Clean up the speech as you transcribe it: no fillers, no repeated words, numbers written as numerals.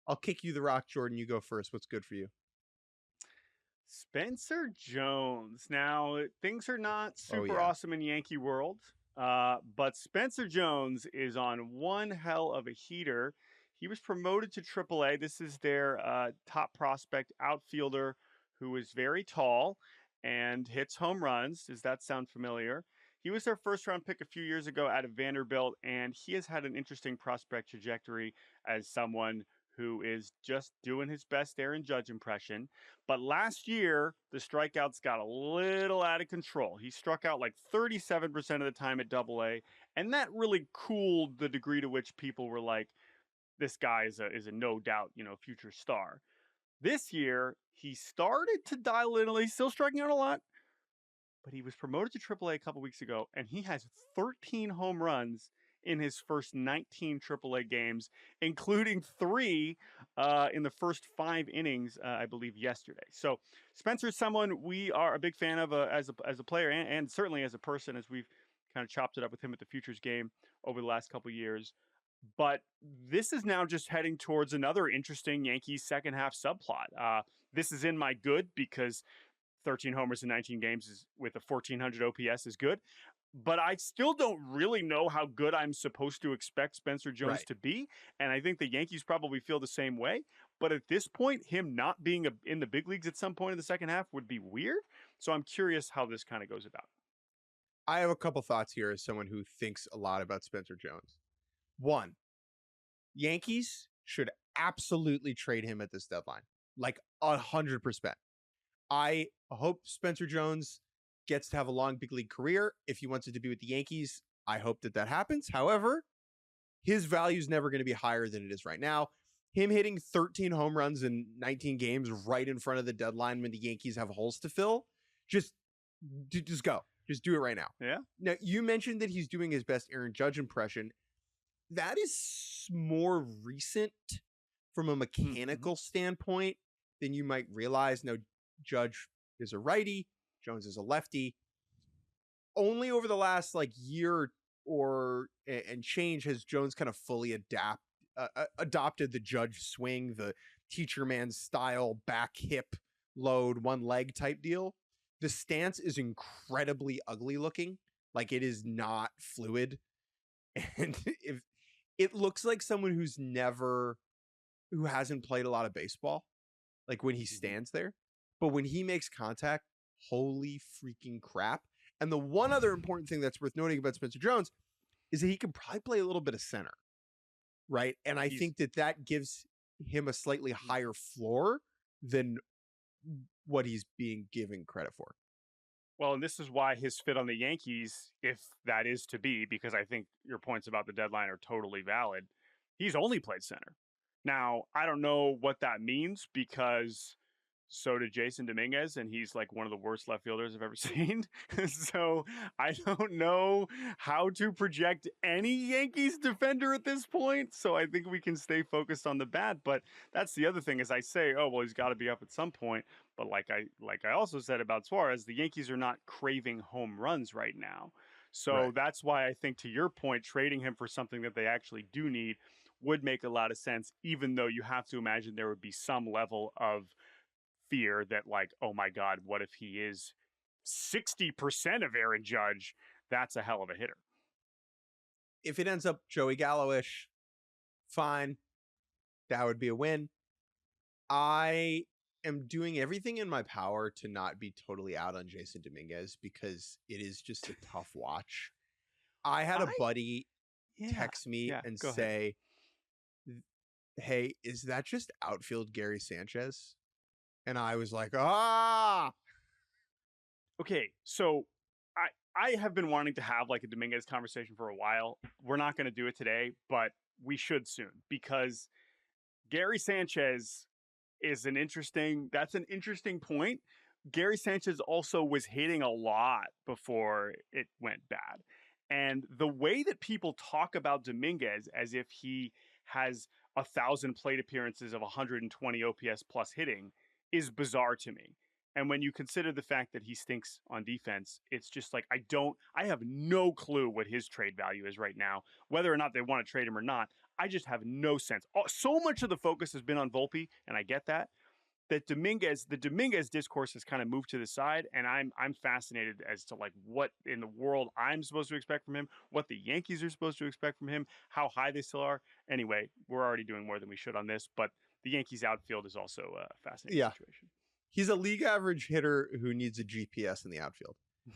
I'll kick you the rock, Jordan. You go first. What's good for you? Spencer Jones. Now, things are not Oh, super yeah. awesome in Yankee world, but Spencer Jones is on one hell of a heater. He was promoted to AAA. This is their top prospect outfielder who is very tall and hits home runs. Does that sound familiar? He was their first round pick a few years ago out of Vanderbilt, and he has had an interesting prospect trajectory as someone who is just doing his best Aaron Judge impression. But last year, the strikeouts got a little out of control. He struck out like 37% of the time at AA, and that really cooled the degree to which people were like, this guy is a no doubt, future star. This year, he started to dial in. He's still striking out a lot, but he was promoted to AAA a couple weeks ago, and he has 13 home runs in his first 19 AAA games, including 3 in the first 5 innings, I believe, yesterday. So Spencer's someone we are a big fan of as a player and certainly as a person, as we've kind of chopped it up with him at the Futures game over the last couple years. But this is now just heading towards another interesting Yankees second half subplot. This is in my good because 13 homers in 19 games is with a 1400 OPS is good. But I still don't really know how good I'm supposed to expect Spencer Jones to be. And I think the Yankees probably feel the same way. But at this point, him not being in the big leagues at some point in the second half would be weird. So I'm curious how this kind of goes about. I have a couple thoughts here as someone who thinks a lot about Spencer Jones. One, Yankees should absolutely trade him at this deadline. Like 100%. I hope Spencer Jones gets to have a long big league career. If he wants it to be with the Yankees, I hope that happens. However, his value is never going to be higher than it is right now. Him hitting 13 home runs in 19 games right in front of the deadline when the Yankees have holes to fill, just go. Just do it right now. Yeah. Now, you mentioned that he's doing his best Aaron Judge impression. That is more recent from a mechanical standpoint than you might realize. Now, Judge is a righty. Jones is a lefty. Only over the last year and change has Jones kind of fully adopted the Judge swing, the teacher man style back hip load, one leg type deal. The stance is incredibly ugly looking. Like it is not fluid. And if it looks like someone who hasn't played a lot of baseball, like when he stands there, but when he makes contact, holy freaking crap. And the one other important thing that's worth noting about Spencer Jones is that he can probably play a little bit of center, right? And I think that gives him a slightly higher floor than what he's being given credit for. Well, and this is why his fit on the Yankees, if that is to be, because I think your points about the deadline are totally valid. He's only played center. Now, I don't know what that means because so did Jasson Domínguez, and he's like one of the worst left fielders I've ever seen. So I don't know how to project any Yankees defender at this point. So I think we can stay focused on the bat. But that's the other thing is I say, oh, well, he's got to be up at some point. But like I also said about Suarez, the Yankees are not craving home runs right now. So that's why I think, to your point, trading him for something that they actually do need would make a lot of sense, even though you have to imagine there would be some level of fear that, like, oh my God, what if he is 60% of Aaron Judge? That's a hell of a hitter. If it ends up Joey Gallo-ish, fine. That would be a win. I am doing everything in my power to not be totally out on Jasson Domínguez because it is just a tough watch. I had a buddy text me and say, hey, is that just outfield Gary Sanchez? And I was like, Okay, so I have been wanting to have like a Domínguez conversation for a while. We're not going to do it today, but we should soon because Gary Sanchez is that's an interesting point. Gary Sanchez also was hitting a lot before it went bad. And the way that people talk about Domínguez as if he has 1,000 plate appearances of 120 OPS plus hitting is bizarre to me. And when you consider the fact that he stinks on defense, it's just like I have no clue what his trade value is right now, whether or not they want to trade him or not. I just have no sense. So much of the focus has been on Volpe, and I get that. The Domínguez discourse has kind of moved to the side, and I'm fascinated as to like what in the world I'm supposed to expect from him, what the Yankees are supposed to expect from him, how high they still are. Anyway, we're already doing more than we should on this, but the Yankees outfield is also a fascinating situation. He's a league average hitter who needs a GPS in the outfield.